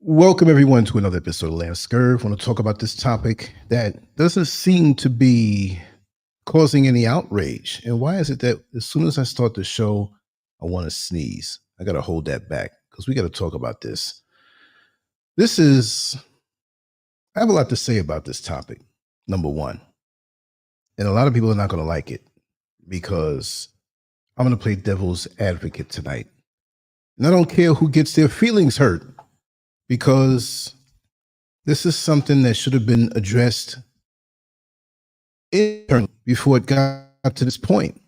Welcome everyone to another episode of Lancescurv. I want to talk about this topic that doesn't seem to be causing any outrage. And why is it that as soon as I start the show, I want to sneeze? I got to hold that back because we got to talk about this. I have a lot to say about this topic, number one. And a lot of people are not going to like it because I'm going to play devil's advocate tonight. And I don't care who gets their feelings hurt, because this is something that should have been addressed internally before it got to this point.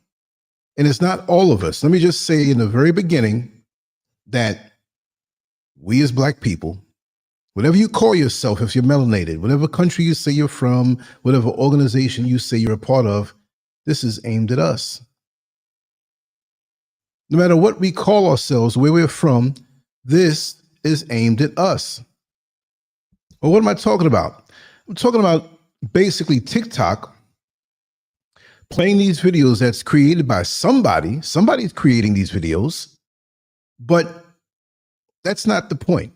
And it's not all of us. Let me just say in the very beginning that we as Black people, whatever you call yourself, if you're melanated, whatever country you say you're from, whatever organization you say you're a part of, this is aimed at us. No matter what we call ourselves, where we're from, this is aimed at us. Well, what am I talking about? I'm talking about basically TikTok playing these videos that's created by somebody. Somebody's creating these videos, but that's not the point.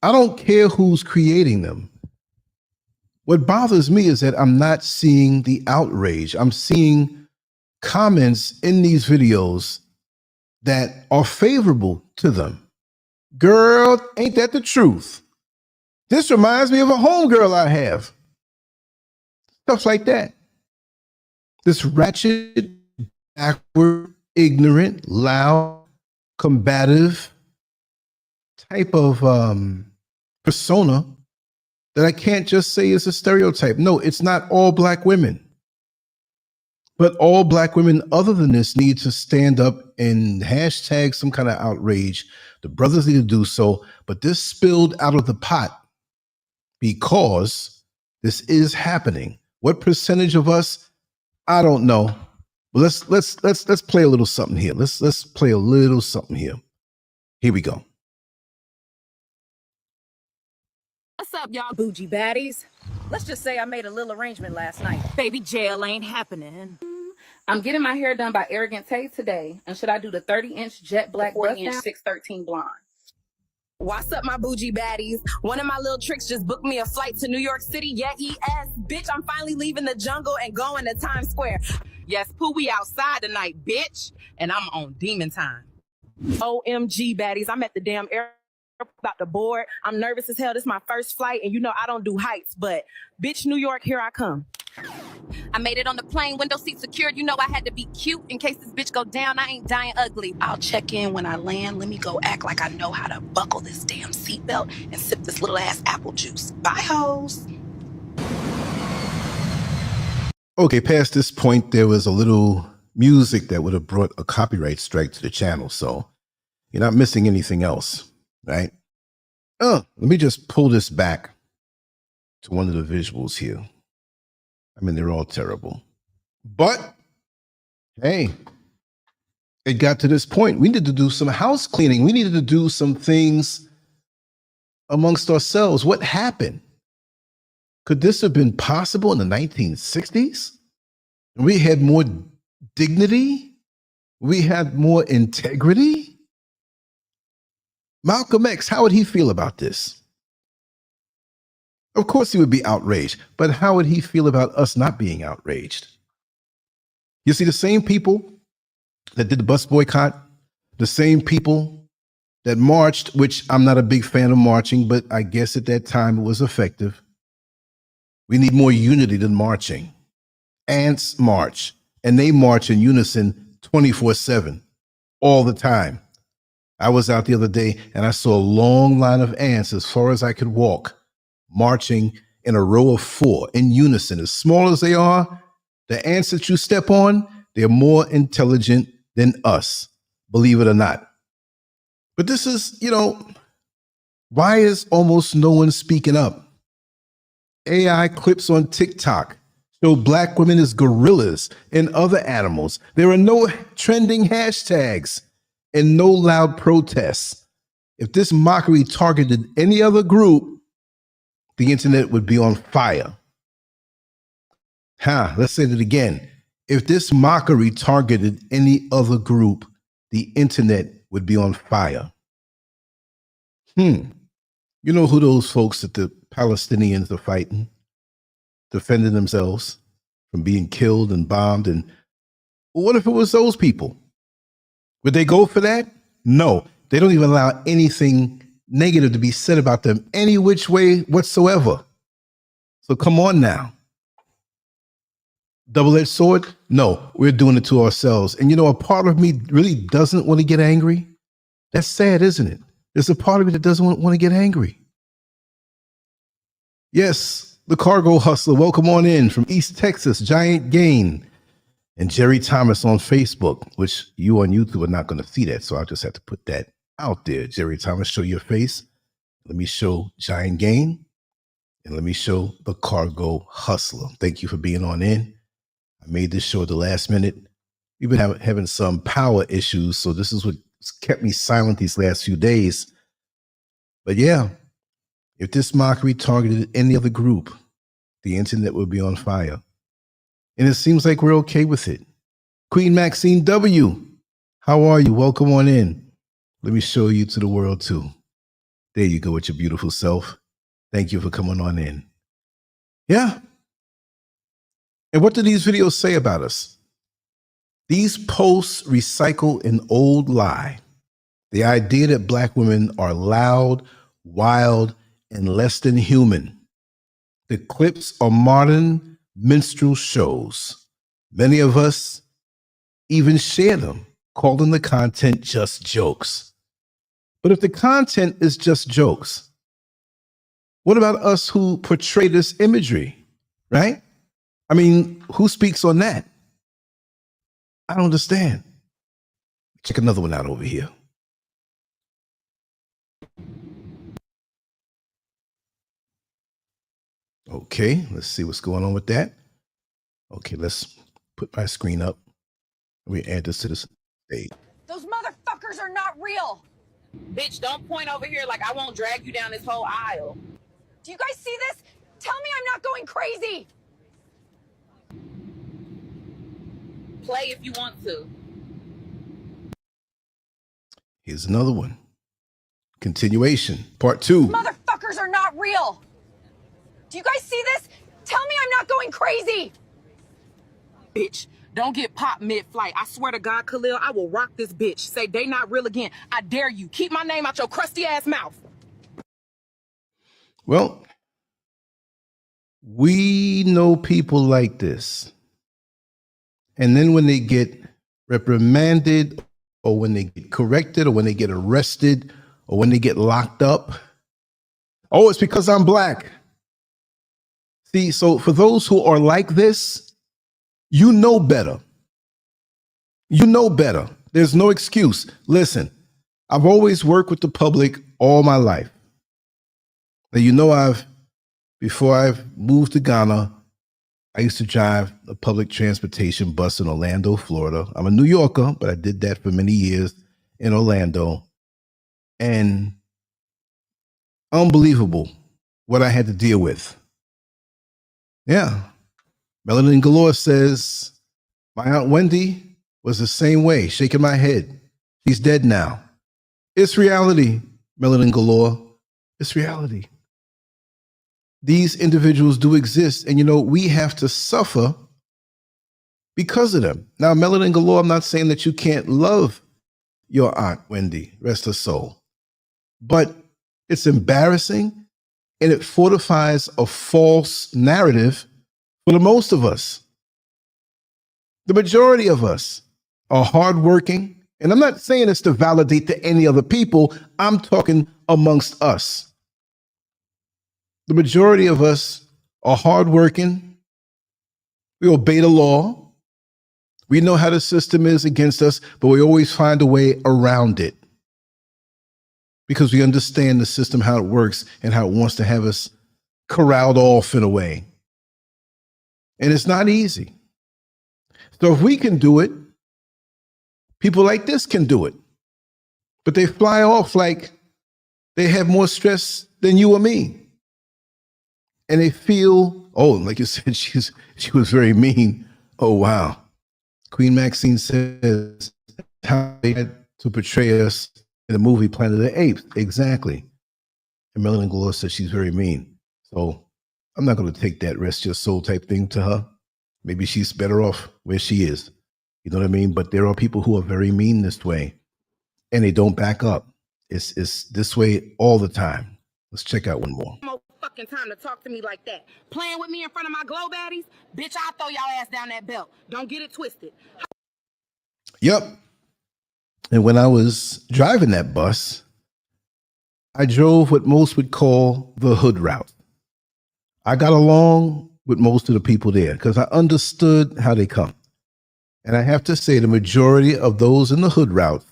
I don't care who's creating them. What bothers me is that I'm not seeing the outrage. I'm seeing comments in these videos that are favorable to them. Girl, ain't that the truth? This reminds me of a homegirl I have. Stuff like that. This ratchet, backward, ignorant, loud, combative type of persona that I can't just say is a stereotype. No, it's not all Black women. But all Black women other than this need to stand up and hashtag some kind of outrage. The brothers need to do so, but this spilled out of the pot because this is happening. What percentage of us? I don't know. But let's play a little something here. Let's play a little something here. Here we go. What's up, y'all bougie baddies? Let's just say I made a little arrangement last night. Baby, jail ain't happening. I'm getting my hair done by Arrogant Tay today. And should I do the 30-inch jet black, 40-inch 613 blonde? What's up, my bougie baddies? One of my little tricks just booked me a flight to New York City. Yeah, yes, bitch, I'm finally leaving the jungle and going to Times Square. Yes, Pooh, we outside tonight, bitch. And I'm on demon time. OMG, baddies, I'm at the damn airport about to board. I'm nervous as hell. This is my first flight, and you know I don't do heights, but bitch, New York, here I come. I made it on the plane, window seat secured. You know I had to be cute in case this bitch go down. I ain't dying ugly. I'll check in when I land. Let me go act like I know how to buckle this damn seatbelt and sip this little ass apple juice. Bye, hoes. Okay, past this point, there was a little music that would have brought a copyright strike to the channel, so you're not missing anything else, right? Let me just pull this back to one of the visuals here. I mean, they're all terrible. But, hey, it got to this point. We needed to do some house cleaning. We needed to do some things amongst ourselves. What happened? Could this have been possible in the 1960s? We had more dignity. We had more integrity. Malcolm X, how would he feel about this? Of course he would be outraged, but how would he feel about us not being outraged? You see, the same people that did the bus boycott, the same people that marched, which I'm not a big fan of marching, but I guess at that time it was effective. We need more unity than marching. Ants march, and they march in unison 24/7, all the time. I was out the other day and I saw a long line of ants as far as I could walk, marching in a row of 4 in unison. As small as they are, the ants that you step on, they're more intelligent than us, believe it or not. But this is, why is almost no one speaking up? AI clips on TikTok show Black women as gorillas and other animals. There are no trending hashtags and no loud protests. If this mockery targeted any other group, the internet would be on fire. Let's say that again. If this mockery targeted any other group, the internet would be on fire. You know who those folks that the Palestinians are fighting, defending themselves from being killed and bombed? And what if it was those people? Would they go for that? No, they don't even allow anything negative to be said about them any which way whatsoever. So come on now. Double-edged sword? No, we're doing it to ourselves. And you know, a part of me really doesn't want to get angry. That's sad, isn't it? There's a part of me that doesn't want to get angry. Yes, the cargo hustler. Welcome on in from East Texas, Giant Gain. And Jerry Thomas on Facebook, which you on YouTube are not going to see that. So I'll just have to put that out there. Jerry Thomas, show your face. Let me show Giant Gain. And let me show the cargo hustler. Thank you for being on in. I made this show at the last minute. We've been having some power issues. So this is what kept me silent these last few days. But yeah, if this mockery targeted any other group, the internet would be on fire. And it seems like we're okay with it. Queen Maxine W., how are you? Welcome on in. Let me show you to the world too. There you go with your beautiful self. Thank you for coming on in. Yeah. And what do these videos say about us? These posts recycle an old lie. The idea that Black women are loud, wild, and less than human. The clips are modern minstrel shows. Many of us even share them, calling the content just jokes. But if the content is just jokes, what about us who portray this imagery, right? I mean, who speaks on that? I don't understand. Check another one out over here. Okay, let's see what's going on with that. Okay, let's put my screen up. Let me add this to this stage. Those motherfuckers are not real. Bitch, don't point over here like I won't drag you down this whole aisle. Do you guys see this? Tell me I'm not going crazy. Play if you want to. Here's another one. Continuation, part 2. Motherfuckers are not real. Do you guys see this? Tell me I'm not going crazy. Bitch, don't get popped mid-flight. I swear to God, Khalil, I will rock this bitch. Say they not real again. I dare you. Keep my name out your crusty ass mouth. Well, we know people like this. And then when they get reprimanded, or when they get corrected, or when they get arrested, or when they get locked up, oh, it's because I'm Black. See, so for those who are like this, you know better. You know better. There's no excuse. Listen, I've always worked with the public all my life. Now, you know, before I've moved to Ghana, I used to drive a public transportation bus in Orlando, Florida. I'm a New Yorker, but I did that for many years in Orlando. And unbelievable what I had to deal with. Yeah. Melanin Galore says, my Aunt Wendy was the same way, shaking my head. She's dead now. It's reality, Melanin Galore. It's reality. These individuals do exist, and you know, we have to suffer because of them. Now, Melanin Galore, I'm not saying that you can't love your Aunt Wendy, rest her soul, but it's embarrassing, and it fortifies a false narrative for the most of us. The majority of us are hardworking, and I'm not saying this to validate to any other people. I'm talking amongst us. The majority of us are hardworking. We obey the law. We know how the system is against us, but we always find a way around it because we understand the system, how it works, and how it wants to have us corralled off in a way. And it's not easy. So if we can do it, people like this can do it. But they fly off like they have more stress than you or me. And they feel, oh, like you said, she was very mean. Oh, wow. Queen Maxine says how they had to portray us in the movie Planet of the Apes. Exactly. And Melanin Glow says she's very mean. So I'm not going to take that rest your soul type thing to her. Maybe she's better off where she is. You know what I mean? But there are people who are very mean this way, and they don't back up. It's this way all the time. Let's check out one more. No fucking time to talk to me like that. Playing with me in front of my glow baddies? Bitch, I'll throw y'all ass down that belt. Don't get it twisted. Yep. And when I was driving that bus, I drove what most would call the hood route. I got along with most of the people there because I understood how they come. And I have to say the majority of those in the hood route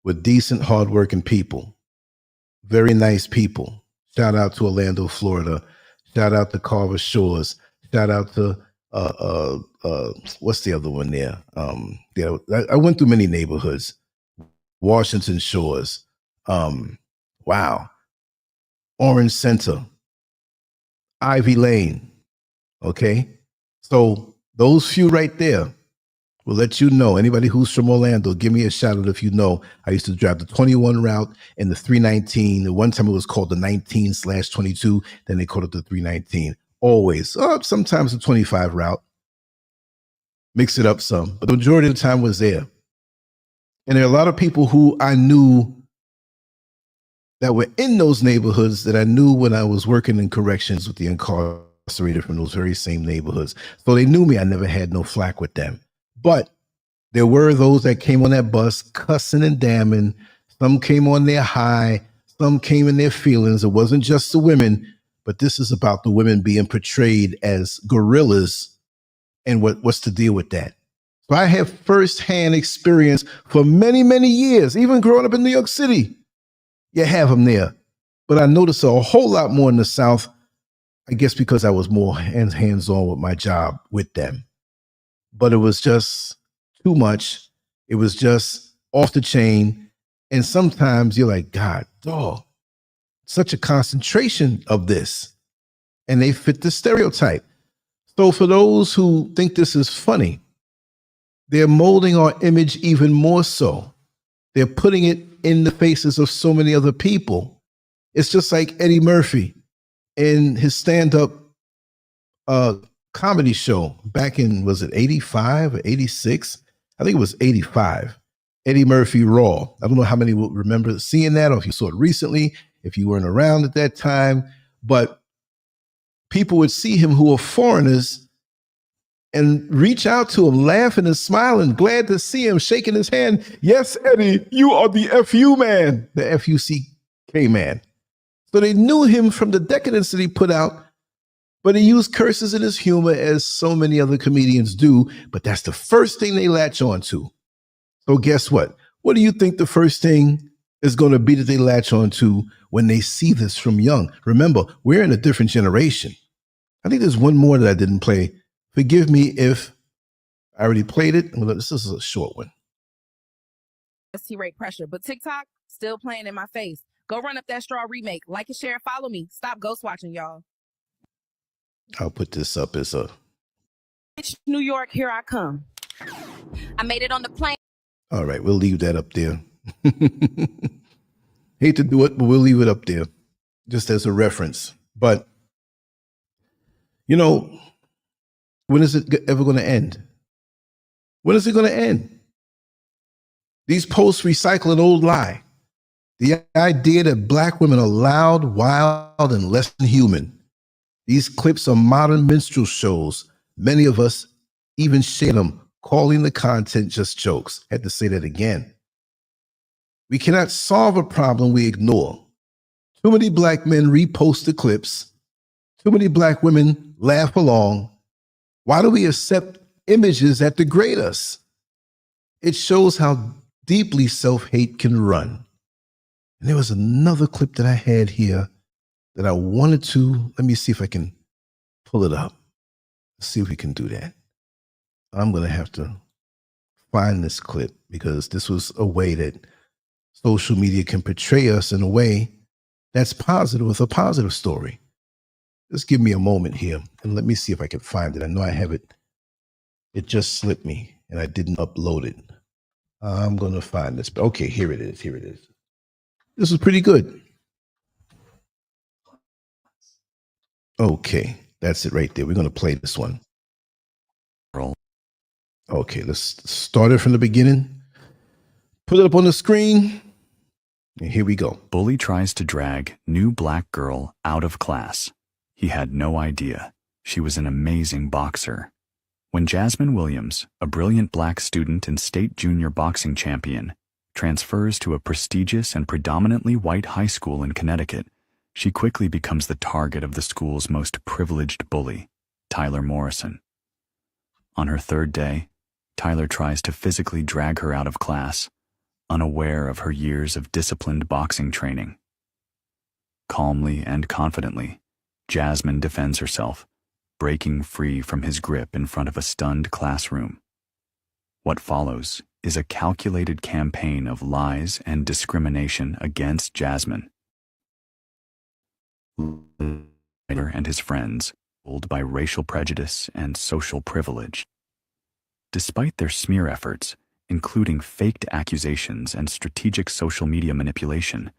were decent, hardworking people. Very nice people. Shout out to Orlando, Florida. Shout out to Carver Shores. Shout out to what's the other one there? I went through many neighborhoods. Washington Shores. Wow. Orange Center. Ivy Lane. Okay. So those few right there will let you know. Anybody who's from Orlando, give me a shout out if you know. I used to drive the 21 route and the 319. The one time it was called the 19/22. Then they called it the 319. Always. Sometimes the 25 route. Mix it up some. But the majority of the time was there. And there are a lot of people who I knew that were in those neighborhoods that I knew when I was working in corrections with the incarcerated from those very same neighborhoods. So they knew me. I never had no flack with them. But there were those that came on that bus cussing and damning. Some came on their high. Some came in their feelings. It wasn't just the women, but this is about the women being portrayed as gorillas and what's the deal with that. So I have firsthand experience for many, many years, even growing up in New York City. You have them there. But I noticed a whole lot more in the South, I guess because I was more hands-on with my job with them. But it was just too much. It was just off the chain. And sometimes you're like, God, dog, such a concentration of this. And they fit the stereotype. So for those who think this is funny, they're molding our image even more so. They're putting it in the faces of so many other people. It's just like Eddie Murphy in his stand-up comedy show back in, was it 85 or 86? I think it was 85. Eddie Murphy Raw. I don't know how many will remember seeing that, or if you saw it recently, if you weren't around at that time, but people would see him who are foreigners and reach out to him, laughing and smiling, glad to see him, shaking his hand. Yes, Eddie, you are the FU man, the FUCK man. So they knew him from the decadence that he put out, but he used curses in his humor as so many other comedians do, but that's the first thing they latch on to. So guess what? What do you think the first thing is going to be that they latch on to when they see this from young? Remember, we're in a different generation. I think there's one more that I didn't play. Forgive me if I already played it. Well, this is a short one. T-rate pressure, but TikTok still playing in my face. Go run up that Straw remake. Like and share, follow me. Stop ghost watching, y'all. I'll put this up as a... New York, here I come. I made it on the plane. All right, we'll leave that up there. Hate to do it, but we'll leave it up there just as a reference. But, you know, when is it ever going to end? When is it going to end? These posts recycle an old lie. The idea that Black women are loud, wild, and less than human. These clips are modern minstrel shows. Many of us even share them, calling the content just jokes. Had to say that again. We cannot solve a problem we ignore. Too many Black men repost the clips. Too many Black women laugh along. Why do we accept images that degrade us? It shows how deeply self-hate can run. And there was another clip that I had here that I wanted to, let me see if I can pull it up. Let's see if we can do that. I'm going to have to find this clip because this was a way that social media can portray us in a way that's positive, with a positive story. Just give me a moment here and let me see if I can find it. I know I have it. It just slipped me and I didn't upload it. I'm going to find this. Okay, here it is. Here it is. This is pretty good. Okay, that's it right there. We're going to play this one. Girl. Okay, let's start it from the beginning. Put it up on the screen. And here we go. Bully tries to drag new black girl out of class. He had no idea. She was an amazing boxer. When Jasmine Williams, a brilliant black student and state junior boxing champion, transfers to a prestigious and predominantly white high school in Connecticut, she quickly becomes the target of the school's most privileged bully, Tyler Morrison. On her third day, Tyler tries to physically drag her out of class, unaware of her years of disciplined boxing training. Calmly and confidently, Jasmine defends herself, breaking free from his grip in front of a stunned classroom. What follows is a calculated campaign of lies and discrimination against Jasmine. Tyler and his friends, ruled by racial prejudice and social privilege. Despite their smear efforts, including faked accusations and strategic social media manipulation,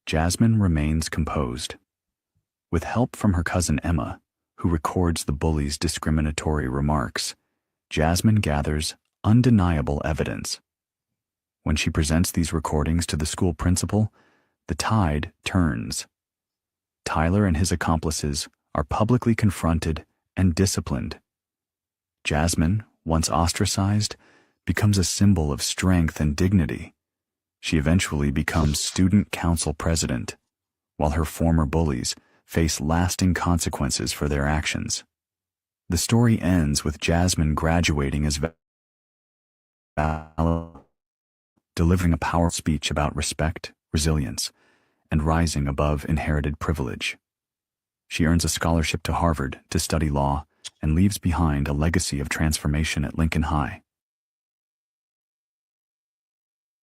Jasmine remains composed. With help from her cousin Emma, who records the bully's discriminatory remarks, Jasmine gathers undeniable evidence. When she presents these recordings to the school principal, the tide turns. Tyler and his accomplices are publicly confronted and disciplined. Jasmine, once ostracized, becomes a symbol of strength and dignity. She eventually becomes student council president, while her former bullies face lasting consequences for their actions. The story ends with Jasmine graduating as delivering a powerful speech about respect, resilience, and rising above inherited privilege. She earns a scholarship to Harvard to study law and leaves behind a legacy of transformation at Lincoln High.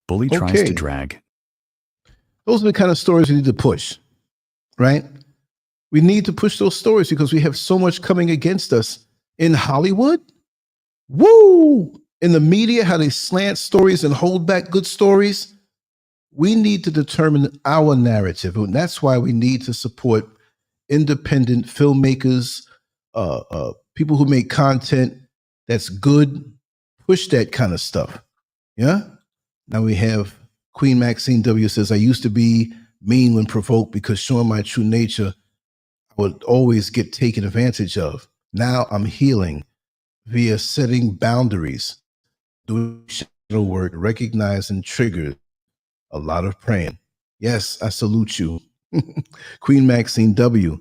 Bully tries to drag. Those are the kind of stories we need to push, right? We need to push those stories because we have so much coming against us in Hollywood. Woo! In the media, how they slant stories and hold back good stories. We need to determine our narrative. And that's why we need to support independent filmmakers, people who make content that's good. Push that kind of stuff. Yeah? Now we have Queen Maxine W. says, I used to be mean when provoked because showing my true nature I would always get taken advantage of. Now I'm healing via setting boundaries, doing shadow work, recognizing triggers, a lot of praying. Yes, I salute you. Queen Maxine W.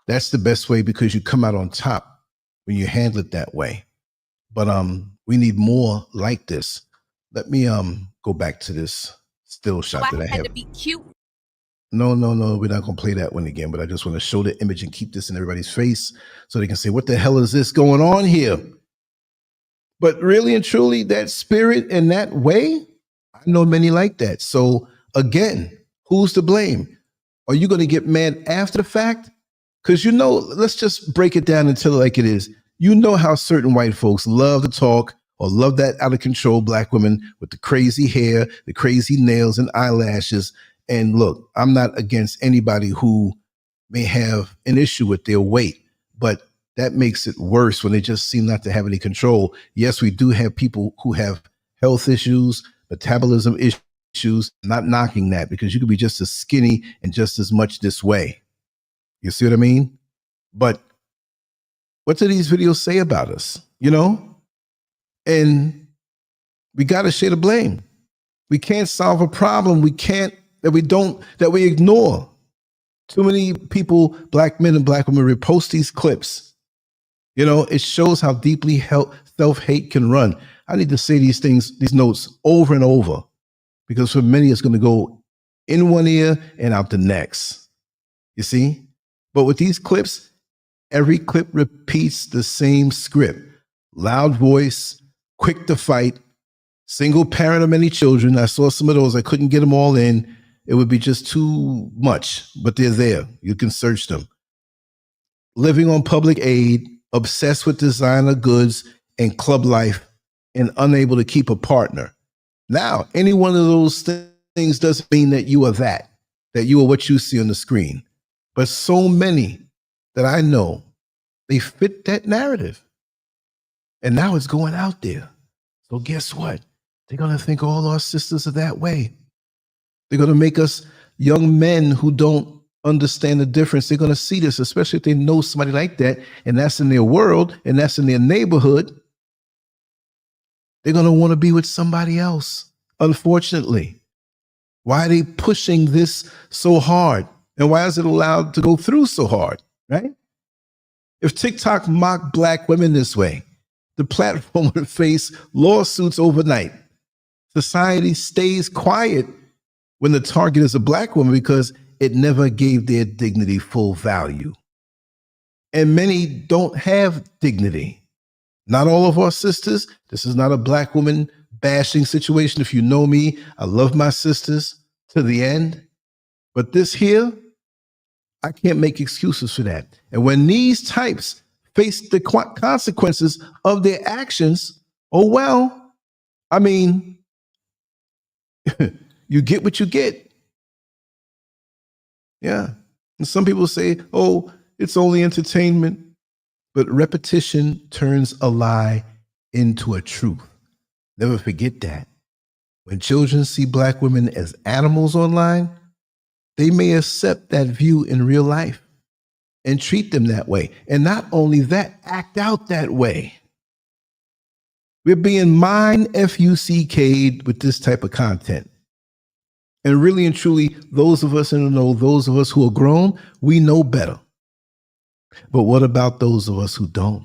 That's the best way because you come out on top when you handle it that way. But we need more like this. Let me go back to this still shot that I have. To be cute. No, we're not going to play that one again, but I just want to show the image and keep this in everybody's face so they can say, what the hell is this going on here? But really and truly, that spirit and that way, I know many like that. So again, who's to blame? Are you going to get mad after the fact? Because let's just break it down and tell it like it is. You know how certain white folks love to talk or love that out of control black women with the crazy hair, the crazy nails and eyelashes. And look, I'm not against anybody who may have an issue with their weight, but that makes it worse when they just seem not to have any control. Yes, we do have people who have health issues, metabolism issues, not knocking that because you could be just as skinny and just as much this way. You see what I mean? But what do these videos say about us? And we got to share the blame. We can't solve a problem. That we ignore. Too many people, black men and black women, repost these clips. It shows how deeply self-hate can run. I need to say these notes over and over because for many, it's going to go in one ear and out the next. You see? But with these clips, every clip repeats the same script. Loud voice, quick to fight, single parent of many children. I saw some of those. I couldn't get them all in. It would be just too much, but they're there. You can search them. Living on public aid, obsessed with designer goods and club life, and unable to keep a partner. Now, any one of those things doesn't mean that you are that you are what you see on the screen. But so many that I know, they fit that narrative. And now it's going out there. So guess what? They're going to think all our sisters are that way. They're going to make us young men who don't understand the difference. They're going to see this, especially if they know somebody like that, and that's in their world, and that's in their neighborhood. They're going to want to be with somebody else, unfortunately. Why are they pushing this so hard? And why is it allowed to go through so hard, right? If TikTok mocked Black women this way, the platform would face lawsuits overnight. Society stays quiet when the target is a Black woman because it never gave their dignity full value. And many don't have dignity. Not all of our sisters. This is not a Black woman bashing situation. If you know me, I love my sisters to the end. But this here, I can't make excuses for that. And when these types face the consequences of their actions, oh well, I mean, you get what you get. Yeah. And some people say, oh, it's only entertainment. But repetition turns a lie into a truth. Never forget that. When children see Black women as animals online, they may accept that view in real life and treat them that way. And not only that, act out that way. We're being mind FUCK'd with this type of content. And really and truly, those of us in the know, those of us who are grown, we know better. But what about those of us who don't?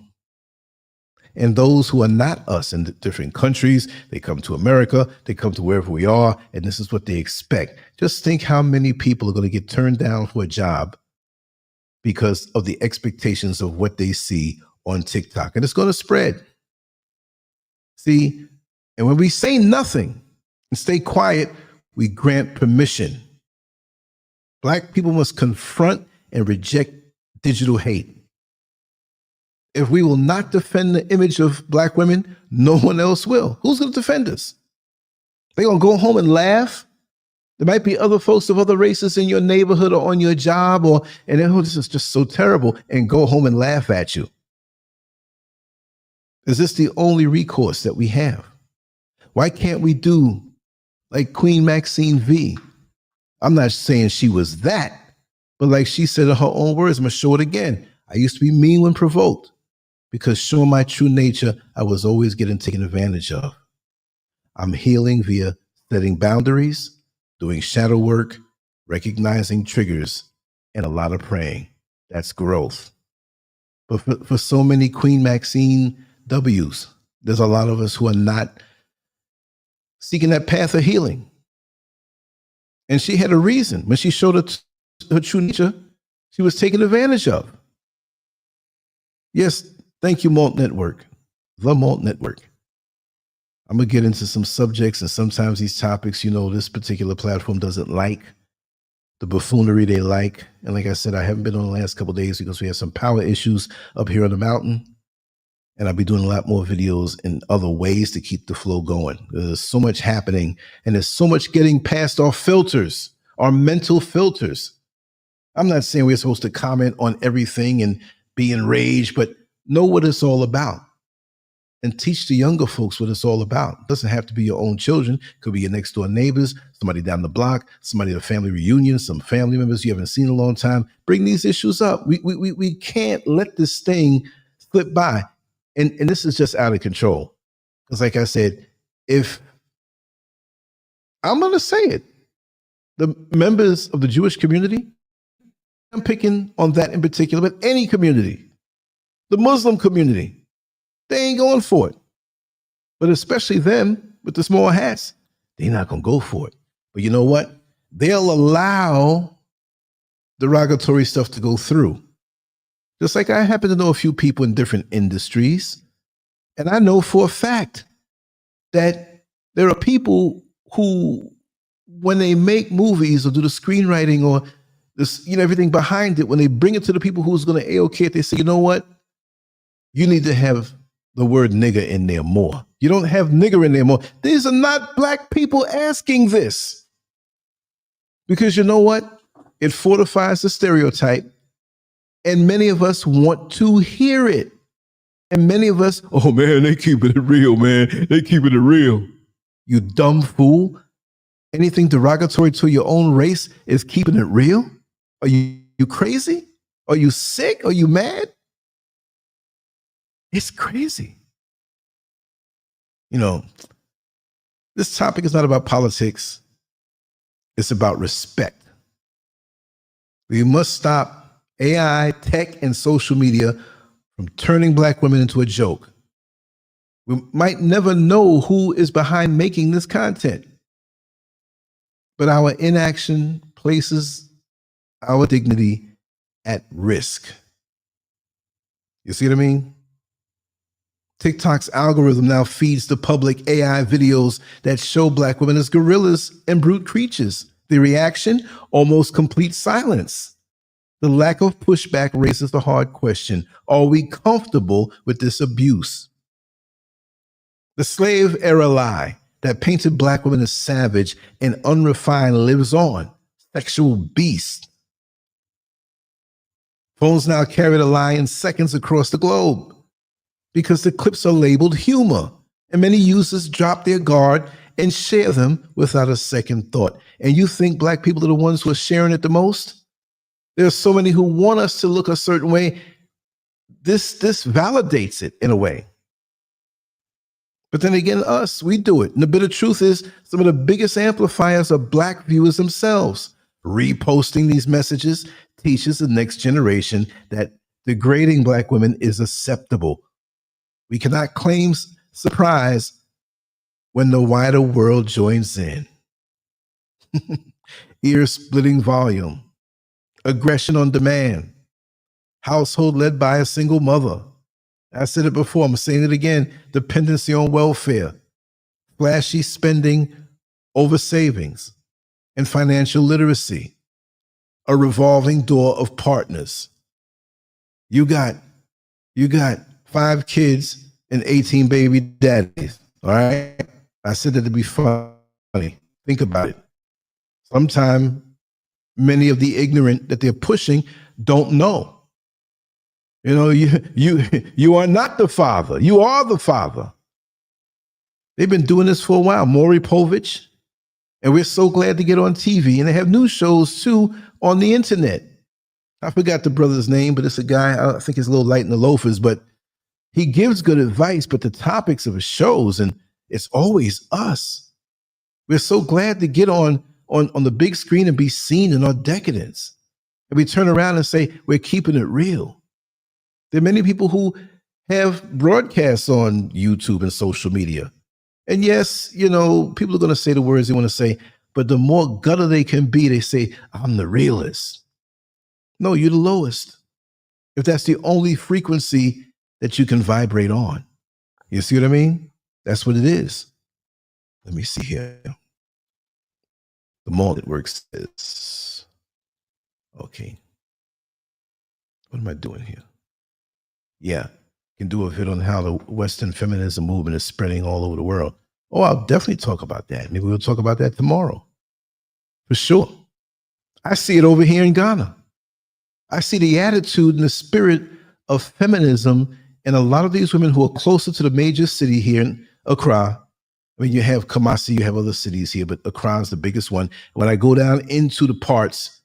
And those who are not us in different countries, they come to America, they come to wherever we are, and this is what they expect. Just think how many people are going to get turned down for a job because of the expectations of what they see on TikTok. And it's going to spread. See, and when we say nothing and stay quiet, we grant permission. Black people must confront and reject digital hate. If we will not defend the image of Black women, no one else will. Who's going to defend us? They're going to go home and laugh. There might be other folks of other races in your neighborhood or on your job, and then, oh, this is just so terrible, and go home and laugh at you. Is this the only recourse that we have? Why can't we do like Queen Maxine V? I'm not saying she was that, but like she said in her own words, I'm going to show it again. I used to be mean when provoked, because showing my true nature, I was always getting taken advantage of. I'm healing via setting boundaries, doing shadow work, recognizing triggers, and a lot of praying. That's growth. But for so many Queen Maxine W's, there's a lot of us who are not seeking that path of healing. And she had a reason. When she showed her true nature, she was taken advantage of. Yes, thank you, Malt Network, the Malt Network. I'm going to get into some subjects, and sometimes these topics, this particular platform doesn't like the buffoonery they like. And like I said, I haven't been on the last couple of days because we have some power issues up here on the mountain. And I'll be doing a lot more videos in other ways to keep the flow going. There's so much happening, and there's so much getting past our filters, our mental filters. I'm not saying we're supposed to comment on everything and be enraged, but know what it's all about and teach the younger folks what it's all about. It doesn't have to be your own children. It could be your next door neighbors, somebody down the block, somebody at a family reunion, some family members you haven't seen in a long time. Bring these issues up. We can't let this thing slip by. And this is just out of control. Because like I said, if I'm going to say it, the members of the Jewish community, I'm picking on that in particular, but any community, the Muslim community, they ain't going for it. But especially them with the small hats, they're not going to go for it. But you know what? They'll allow derogatory stuff to go through. Just like I happen to know a few people in different industries, and I know for a fact that there are people who, when they make movies or do the screenwriting or this, everything behind it, when they bring it to the people who's going to AOK it, they say, you know what? You need to have the word nigger in there more. You don't have nigger in there more. These are not Black people asking this. Because you know what? It fortifies the stereotype. And many of us want to hear it. And many of us, oh man, they keeping it real, man. They keeping it real. You dumb fool. Anything derogatory to your own race is keeping it real? Are you crazy? Are you sick? Are you mad? It's crazy. You know, this topic is not about politics. It's about respect. We must stop AI, tech, and social media from turning Black women into a joke. We might never know who is behind making this content, but our inaction places our dignity at risk. You see what I mean? TikTok's algorithm now feeds the public AI videos that show Black women as gorillas and brute creatures. The reaction, almost complete silence. The lack of pushback raises the hard question: are we comfortable with this abuse? The slave era lie that painted Black women as savage and unrefined lives on. Sexual beast. Phones now carry the lie in seconds across the globe because the clips are labeled humor, and many users drop their guard and share them without a second thought. And you think Black people are the ones who are sharing it the most? There are so many who want us to look a certain way. This validates it in a way. But then again, we do it. And the bitter truth is, some of the biggest amplifiers are Black viewers themselves. Reposting these messages teaches the next generation that degrading Black women is acceptable. We cannot claim surprise when the wider world joins in. Ear-splitting volume. Aggression on demand. Household led by a single mother. I said it before, I'm saying it again. Dependency on welfare. Flashy spending over savings. And financial literacy. A revolving door of partners. You got 5 kids and 18 baby daddies. All right? I said that to be funny. Think about it. Sometimes many of the ignorant that they're pushing don't know. You know, you are not the father. You are the father. They've been doing this for a while. Maury Povich. And we're so glad to get on TV. And they have news shows too on the internet. I forgot the brother's name, but it's a guy, I think he's a little light in the loafers, but he gives good advice, but the topics of his shows, and it's always us. We're so glad to get on the big screen and be seen in our decadence. And we turn around and say, we're keeping it real. There are many people who have broadcasts on YouTube and social media. And yes, you know, people are going to say the words they want to say, but the more gutter they can be, they say, I'm the realest. No, you're the lowest. If that's the only frequency that you can vibrate on. You see what I mean? That's what it is. Let me see here. The more it works is, okay. What am I doing here? Yeah, can do a video on how the Western feminism movement is spreading all over the world. Oh, I'll definitely talk about that. Maybe we'll talk about that tomorrow. For sure. I see it over here in Ghana. I see the attitude and the spirit of feminism in a lot of these women who are closer to the major city here in Accra. I mean, you have Kumasi, you have other cities here, but Accra is the biggest one. When I go down into the parts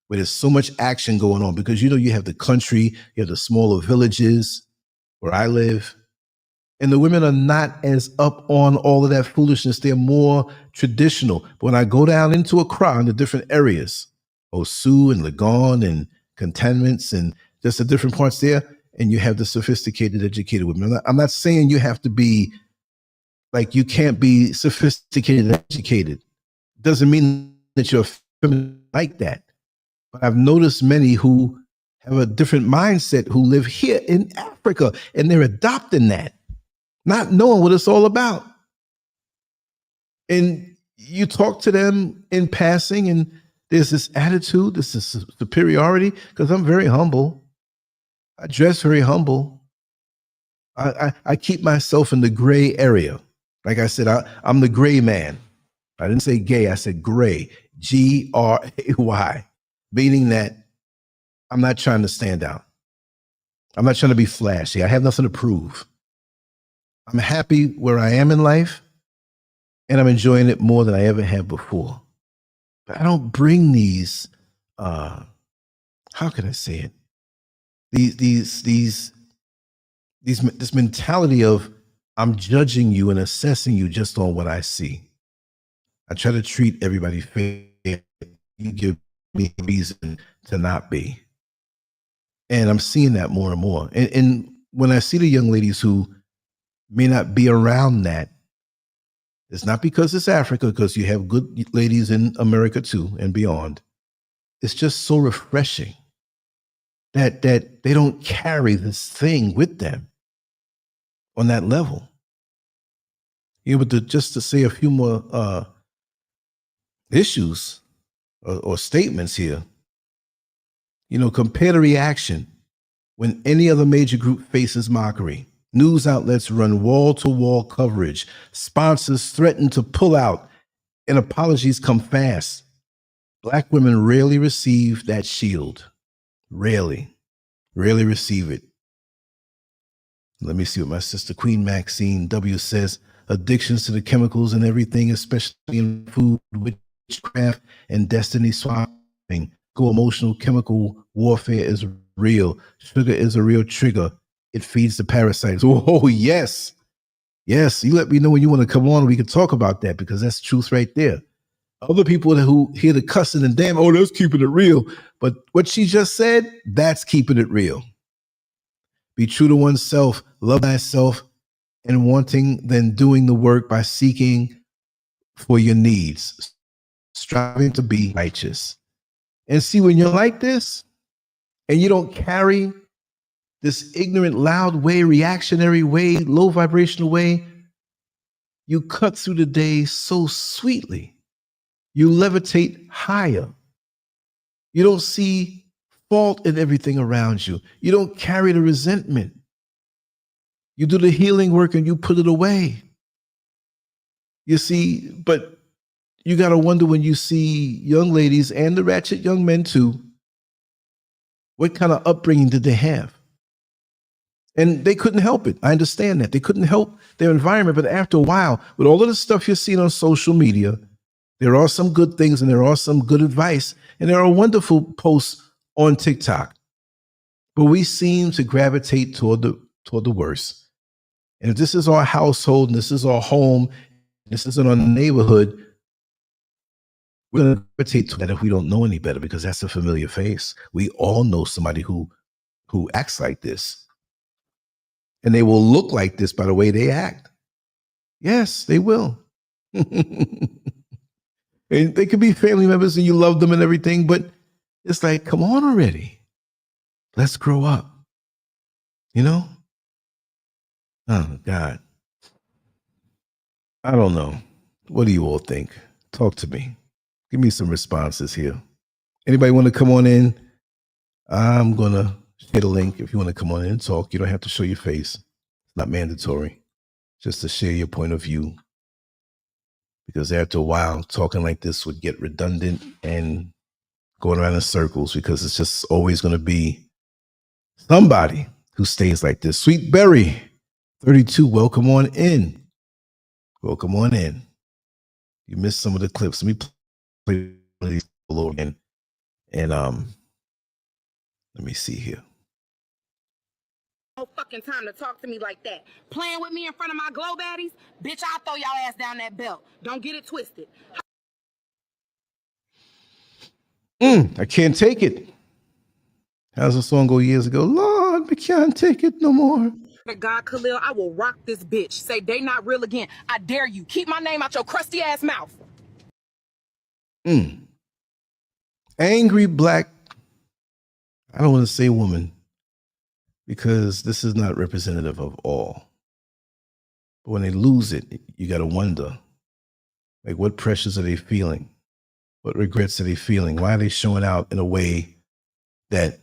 where there's so much action going on, because you know you have the country, you have the smaller villages where I live, and the women are not as up on all of that foolishness. They're more traditional. But when I go down into Accra in the different areas, Osu and Legon and Cantonments and just the different parts there, and you have the sophisticated, educated women. I'm not saying you have to be like, you can't be sophisticated and educated. Doesn't mean that you're feminine like that. But I've noticed many who have a different mindset who live here in Africa, and they're adopting that, not knowing what it's all about. And you talk to them in passing, and there's this attitude, this is superiority, because I'm very humble. I dress very humble. I keep myself in the gray area. Like I said, I'm the gray man. I didn't say gay, I said gray, Gray, meaning that I'm not trying to stand out. I'm not trying to be flashy. I have nothing to prove. I'm happy where I am in life, and I'm enjoying it more than I ever have before. But I don't bring these, how can I say it? This mentality of I'm judging you and assessing you just on what I see. I try to treat everybody fair. You give me a reason to not be. And I'm seeing that more and more. And when I see the young ladies who may not be around that, it's not because it's Africa, because you have good ladies in America too and beyond. It's just so refreshing that they don't carry this thing with them on that level. You know, but just to say a few more issues or statements here, you know, compare the reaction when any other major group faces mockery. News outlets run wall-to-wall coverage. Sponsors threaten to pull out, and apologies come fast. Black women rarely receive that shield. Rarely receive it. Let me see what my sister Queen Maxine W says. Addictions to the chemicals and everything, especially in food, witchcraft, and destiny swapping. Emotional chemical warfare is real. Sugar is a real trigger. It feeds the parasites. Oh, yes. Yes, you let me know when you want to come on and we can talk about that, because that's truth right there. Other people who hear the cussing and damn, oh, that's keeping it real. But what she just said, that's keeping it real. Be true to oneself, love thyself, and wanting, then doing the work by seeking for your needs, striving to be righteous. And see, when you're like this and you don't carry this ignorant, loud way, reactionary way, low vibrational way, you cut through the day so sweetly. You levitate higher. You don't see fault in everything around you. You don't carry the resentment. You do the healing work and you put it away. You see, but you got to wonder when you see young ladies and the ratchet young men too, what kind of upbringing did they have? And they couldn't help it. I understand that. They couldn't help their environment. But after a while, with all of the stuff you're seeing on social media, there are some good things and there are some good advice. And there are wonderful posts on TikTok. But we seem to gravitate toward the worst. And if this is our household and this is our home, this isn't our neighborhood, we're going to gravitate to that if we don't know any better, because that's a familiar face. We all know somebody who acts like this. And they will look like this by the way they act. Yes, they will. And they could be family members and you love them and everything, but it's like, come on already. Let's grow up. You know? Oh, God. I don't know. What do you all think? Talk to me. Give me some responses here. Anybody want to come on in? I'm going to share the link if you want to come on in and talk. You don't have to show your face. It's not mandatory. Just to share your point of view. Because after a while, talking like this would get redundant and going around in circles, because it's just always going to be somebody who stays like this. Sweet Berry 32, welcome on in. Welcome on in. You missed some of the clips. Let me play these again. And let me see here. No fucking time to talk to me like that. Playing with me in front of my glow baddies? Bitch, I'll throw y'all ass down that belt. Don't get it twisted. I can't take it. How's the song go years ago? Lord, we can't take it no more. God, Khalil, I will rock this bitch. Say they not real again. I dare you. Keep my name out your crusty ass mouth. Angry black, I don't want to say woman, because this is not representative of all. But when they lose it, you got to wonder, like, what pressures are they feeling? What regrets are they feeling? Why are they showing out in a way that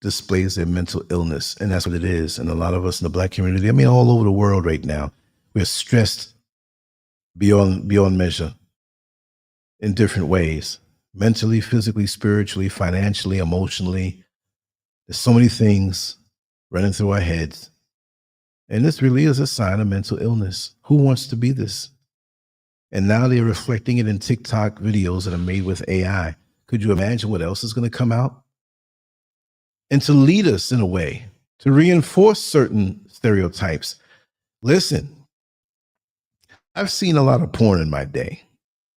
displays their mental illness? And that's what it is. And a lot of us in the black community, I mean, all over the world right now, we're stressed beyond measure in different ways, mentally, physically, spiritually, financially, emotionally, There's so many things running through our heads. And this really is a sign of mental illness. Who wants to be this? And now they're reflecting it in TikTok videos that are made with AI. Could you imagine what else is going to come out? And to lead us in a way, to reinforce certain stereotypes. Listen, I've seen a lot of porn in my day.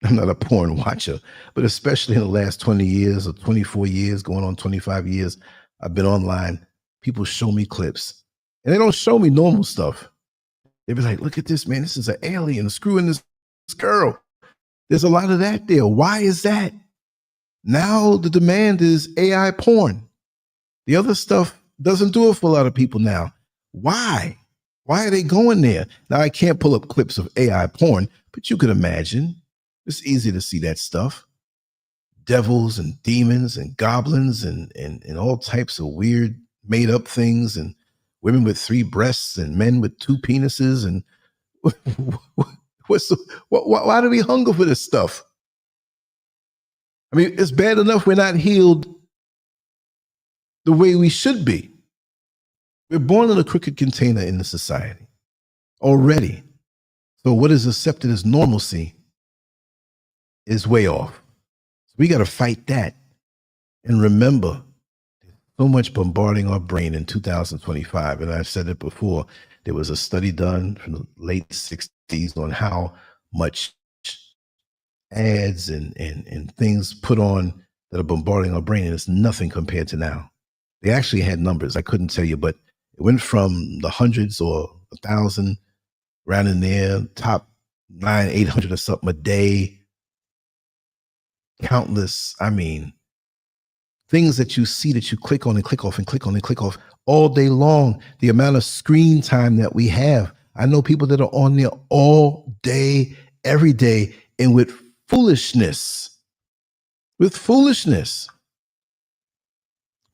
I'm not a porn watcher, but especially in the last 20 years or 24 years, going on 25 years, I've been online. People show me clips and they don't show me normal stuff. They be like, look at this, man. This is an alien screwing this girl. There's a lot of that there. Why is that? Now the demand is AI porn. The other stuff doesn't do it for a lot of people now. Why? Why are they going there? Now, I can't pull up clips of AI porn, but you could imagine. It's easy to see that stuff. Devils and demons and goblins and all types of weird made up things, and women with 3 breasts and men with 2 penises. And why do we hunger for this stuff? I mean, it's bad enough we're not healed the way we should be. We're born in a crooked container in the society already. So what is accepted as normalcy is way off. So we got to fight that. And remember, so much bombarding our brain in 2025. And I've said it before, there was a study done from the late 60s on how much ads and things put on that are bombarding our brain, and it's nothing compared to now. They actually had numbers. I couldn't tell you, but it went from the hundreds or 1,000 around in there, top 900, 800 or something a day. Countless, I mean, things that you see that you click on and click off and click on and click off all day long. The amount of screen time that we have. I know people that are on there all day, every day, and with foolishness. With foolishness.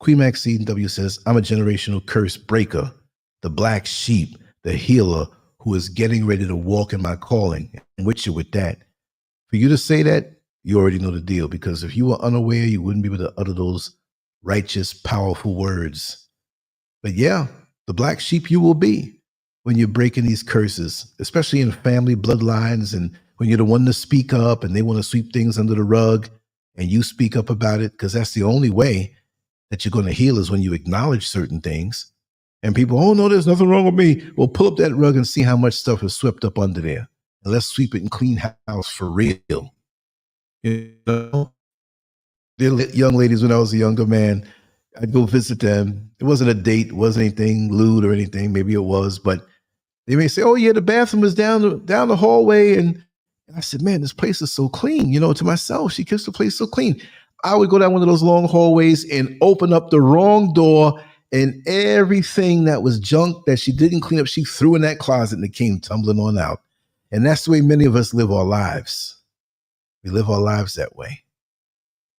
Queen Maxine W says, I'm a generational curse breaker, the black sheep, the healer who is getting ready to walk in my calling. I'm with you with that. For you to say that, you already know the deal, because if you were unaware, you wouldn't be able to utter those righteous, powerful words. But yeah, the black sheep you will be when you're breaking these curses, especially in family bloodlines, and when you're the one to speak up and they want to sweep things under the rug and you speak up about it, because that's the only way that you're going to heal is when you acknowledge certain things. And people, oh no, there's nothing wrong with me. Well, pull up that rug and see how much stuff is swept up under there. And let's sweep it and clean house for real. You know, they're young ladies, when I was a younger man, I'd go visit them. It wasn't a date, it wasn't anything lewd or anything. Maybe it was, but they may say, oh yeah, the bathroom is down the hallway. And I said, man, this place is so clean. You know, to myself, she keeps the place so clean. I would go down one of those long hallways and open up the wrong door, and everything that was junk that she didn't clean up, she threw in that closet and it came tumbling on out. And that's the way many of us live our lives. We live our lives that way.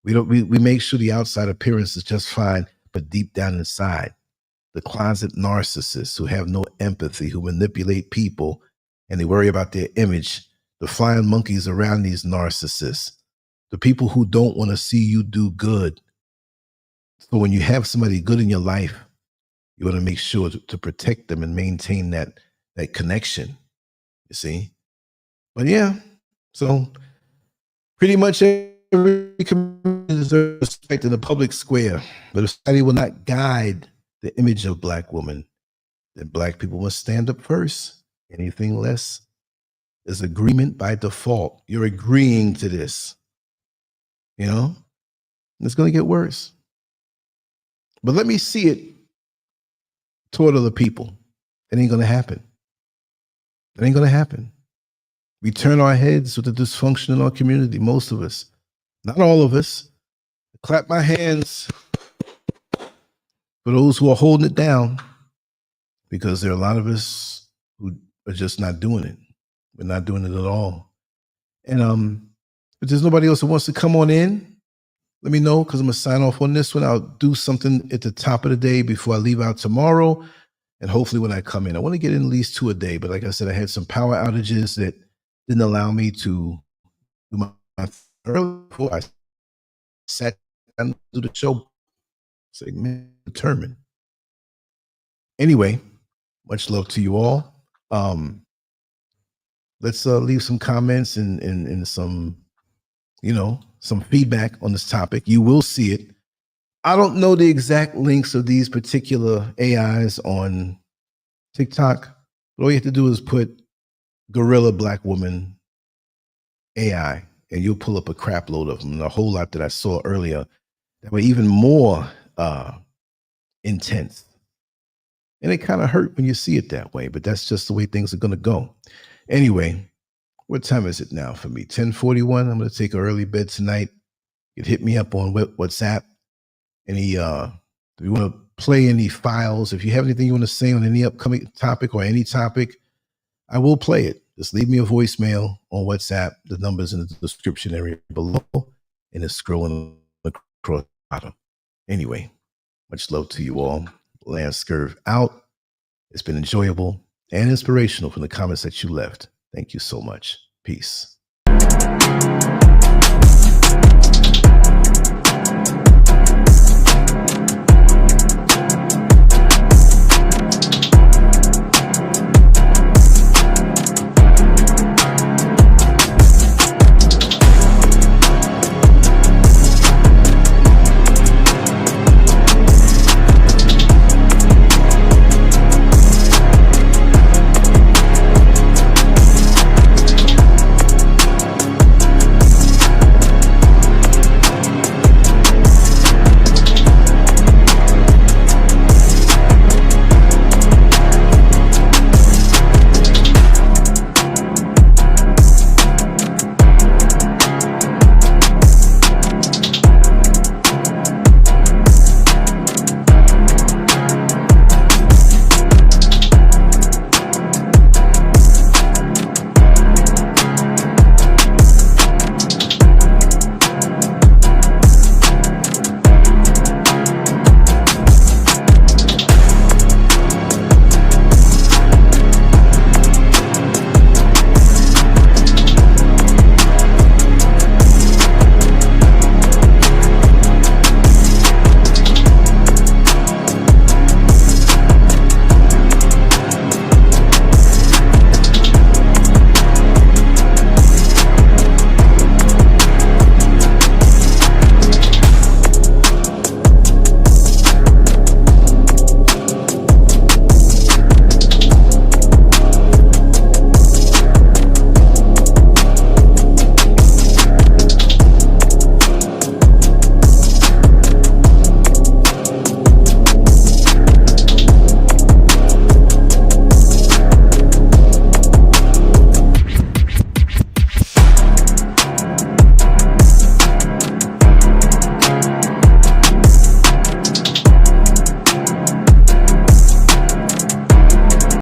We make sure the outside appearance is just fine, but deep down inside, the closet narcissists who have no empathy, who manipulate people, and they worry about their image, the flying monkeys around these narcissists, the people who don't want to see you do good. So when you have somebody good in your life, you want to make sure to protect them and maintain that connection, you see? But yeah, so pretty much every community deserves respect in the public square, but if society will not guide the image of Black women, then Black people must stand up first. Anything less is agreement by default. You're agreeing to this, you know? And it's going to get worse. But let me see it toward other people. It ain't going to happen. It ain't going to happen. We turn our heads with the dysfunction in our community, most of us. Not all of us. I clap my hands for those who are holding it down, because there are a lot of us who are just not doing it. We're not doing it at all. And if there's nobody else who wants to come on in, let me know, because I'm going to sign off on this one. I'll do something at the top of the day before I leave out tomorrow. And hopefully when I come in, I want to get in at least 2 a day. But like I said, I had some power outages that didn't allow me to do my early before I sat down to do the show. It's like, man, determine. Anyway, much love to you all. Let's leave some comments and some, some feedback on this topic. You will see it. I don't know the exact links of these particular AIs on TikTok, but all you have to do is put gorilla black woman AI, and you'll pull up a crap load of them. And a whole lot that I saw earlier that were even more intense. And it kind of hurt when you see it that way, but that's just the way things are going to go. Anyway, what time is it now for me? 10:41. I'm going to take an early bed tonight. You can hit me up on WhatsApp. If you want to play any files, if you have anything you want to say on any upcoming topic or any topic, I will play it. Just leave me a voicemail on WhatsApp. The number's in the description area below, and it's scrolling across the bottom. Anyway, much love to you all. Lancescurv out. It's been enjoyable and inspirational from the comments that you left. Thank you so much. Peace.